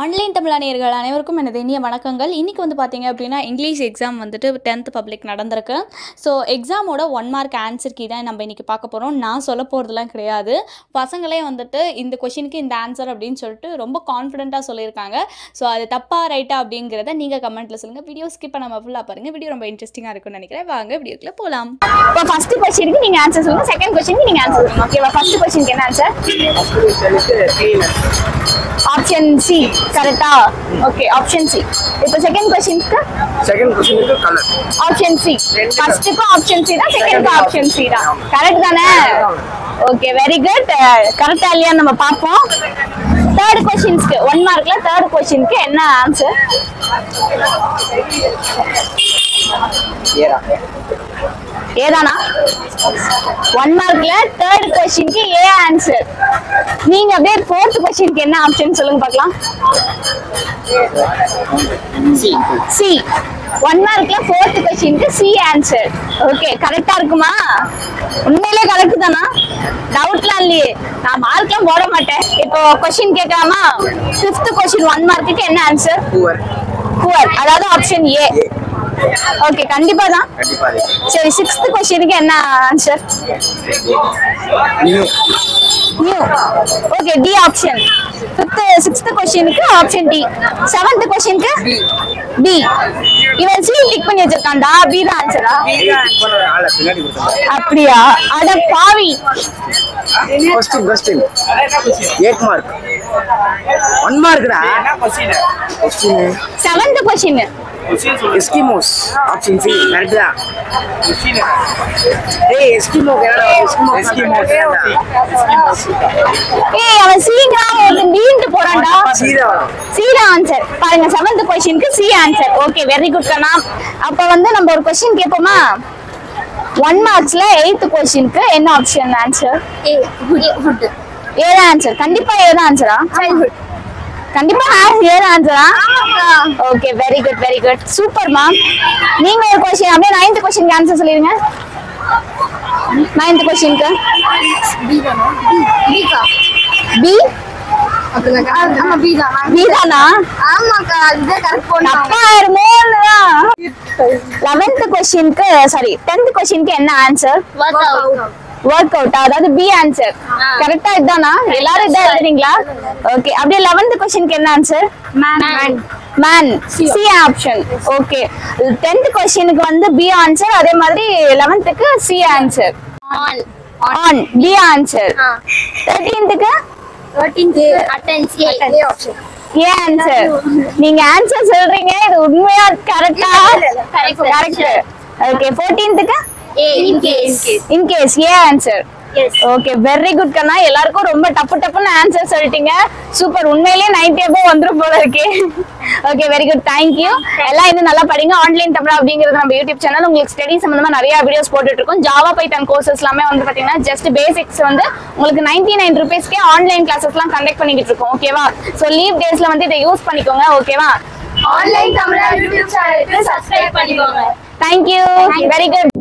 Online தமிழானியர்கள் அனைவருக்கும் எனது இனிய வணக்கங்கள். இன்றைக்கி வந்து பார்த்திங்க அப்படின்னா இங்கிலீஷ் எக்ஸாம் வந்துட்டு 10th பப்ளிக் நடந்திருக்கு. ஸோ எக்ஸாமோட 1 மார்க் ஆன்சர் கீ தான் நம்ம இன்றைக்கி பார்க்க போகிறோம். நான் சொல்ல போகிறதுலாம் கிடையாது. பசங்களே வந்துட்டு இந்த கொஷினுக்கு இந்த ஆன்சர் அப்படின்னு சொல்லிட்டு ரொம்ப கான்ஃபிடென்ட்டாக சொல்லியிருக்காங்க. ஸோ அது தப்பாக ரைட்டா அப்படிங்கிறத நீங்கள் கமெண்ட்டில் சொல்லுங்கள். வீடியோ ஸ்கிப் பண்ணாமல் ஃபுல்லாக பாருங்கள். வீடியோ ரொம்ப இன்ட்ரெஸ்டிங்காக இருக்கும்னு நினைக்கிறேன். வாங்க வீடியோக்குள்ளே போகலாம். இப்போ ஃபர்ஸ்ட் क्वेश्चनக்கு நீங்க ஆன்சர் சொல்லுங்க, செகண்ட் क्वेश्चनக்கு நீங்க ஆன்சர் சொல்லுங்க. ஓகேவா? ஃபர்ஸ்ட் क्वेश्चनக்கு என்ன ஆன்சர்? ஆப்ஷன் சி கரெக்ட்டா? Okay, option C. இப்போ செகண்ட் क्वेश्चनக்கு கலர். Option C. ஃபர்ஸ்ட்க்கு ஆப்ஷன் சி தான், செகண்ட்க்கு ஆப்ஷன் சி தான். கரெக்ட் தானே? Okay, very good. கரெக்ட்டா இல்லையா நம்ம பாப்போம். தேர்ட் क्वेश्चनக்கு 1 மார்க்ல தேர்ட் क्वेश्चनக்கு என்ன ஆன்சர்? ஏதானா? 1 மார்க்ல தேர்ட் क्वेश्चनக்கு ஏ ஆன்சர். நீங்க அப்படியே ஃபோர்த் क्वेश्चनக்கு என்ன ஆப்ஷன் சொல்லுங்க பார்க்கலாம். சி. 1 மார்க்ல ஃபோர்த் क्वेश्चनக்கு சி ஆன்சர். ஓகே, கரெக்ட்டா இருக்குமா? உண்மையிலே கரெக்ட் தானா? டவுட்லாம் இல்லையே. நான் மார்க்லாம் போட மாட்டேன். இப்போ क्वेश्चन கேட்கலாமா? 5th क्वेश्चन 1 மார்க்குக்கு என்ன ஆன்சர்? புவர். அதாவது ஆப்ஷன் ஏ. ஓகே, கண்டிப்பா தான். சரி, 6th क्वेश्चनக்கு என்ன answer? New. Okay, D option. 6th क्वेश्चनக்கு ஆப்ஷன் டி. 7th क्वेश्चनக்கு பி. இவன் சி டிக் பண்ணி வச்சிருக்கான்டா. பி தான் ஆன்சரா? அப்படியா? அட பாவி. क्वेश्चन 8 மார்க் 1 மார்க்டா. 7th question Eskimos. Option C கரெக்ட்டா? ஏய் எஸ்கிமோ கேடா. ஏய், அவன் சீங்கா ஒரு நீண்டு போறான்டா. சீதா ஆன்சர் பாருங்க. 7th क्वेश्चनக்கு C answer. Okay, very good கண்ணா. அப்ப வந்து நம்ம ஒரு क्वेश्चन கேட்போமா? 1 மார்க்ஸ்ல 8th क्वेश्चनக்கு என்ன option answer? A. Food. A answer. கண்டிப்பா ஏ தான் ஆன்சரா? சைல்ட்ஹுட். கண்டிப்பா ஏ தான் ஆன்சரா? Okay, very good, very good. Super மா. நீங்க ஒரு क्वेश्चन அப்படியே 9th क्वेश्चनக்கு ஆன்சர் சொல்லிருங்க. 9th क्वेश्चनக்கு பி தானா? பி. வீதானா? ஆமாக்கா, இது கரெக்ட் போடுங்க. அப்பா இருமோனா. 11th क्वेश्चनக்கு சாரி 10th क्वेश्चनக்கு என்ன ஆன்சர்? Work out. அதாவது பி ஆன்சர். கரெக்ட்டா இதானா? எல்லாரும் இதா எழுதுறீங்களா? ஓகே, அப்படியே 11th क्वेश्चनக்கு என்ன answer? Man. C option. Okay, 10th क्वेश्चनக்கு வந்து பி ஆன்சர். அதே மாதிரி 11th C answer. On B answer. 13th அட்டென்ஸ் ஏ ஆப்ஷன். A answer. நீங்க ஆன்சர் சொல்றீங்க, இது உண்மையா கரெக்ட்டா? Correct. Okay, 14th A in case A answer. Okay, very good கண்ணா. எல்லாருக்கும் ரொம்ப டப்புன்னு ஆன்சர் சொல்லிட்டீங்க. சூப்பர். உண்மையிலேயே 90 above வந்துரும் போல இருக்கு. Okay, very good. Thank you. எல்லாம் இன்னும் நல்லா படிங்க. ஆன்லைன் தமிழ் அப்படிங்கிறது நம்ம யூடியூப் சேனல். உங்களுக்கு ஸ்டடி சம்பந்தமா நிறைய வீடியோஸ் போட்டுட்டு இருக்கோம். ஜாவா பைத்தான் கோர்சஸ் எல்லாமே வந்து பாத்தீங்கன்னா ஜஸ்ட் பேசிக்ஸ் வந்து உங்களுக்கு 99 rupeesக்கே ஆன்லைன் கிளாஸஸ்லாம் கண்டக்ட் பண்ணிட்டு இருக்கோம். ஓகேவா? சோ லீவ் டேஸ்ல வந்து இதை யூஸ் பண்ணிக்கோங்க. ஓகேவா? ஆன்லைன் தமிழ் யூடியூப் சேனலுக்கு சப்ஸ்கிரைப் பண்ணிக்கோங்க. Thank you. Very good.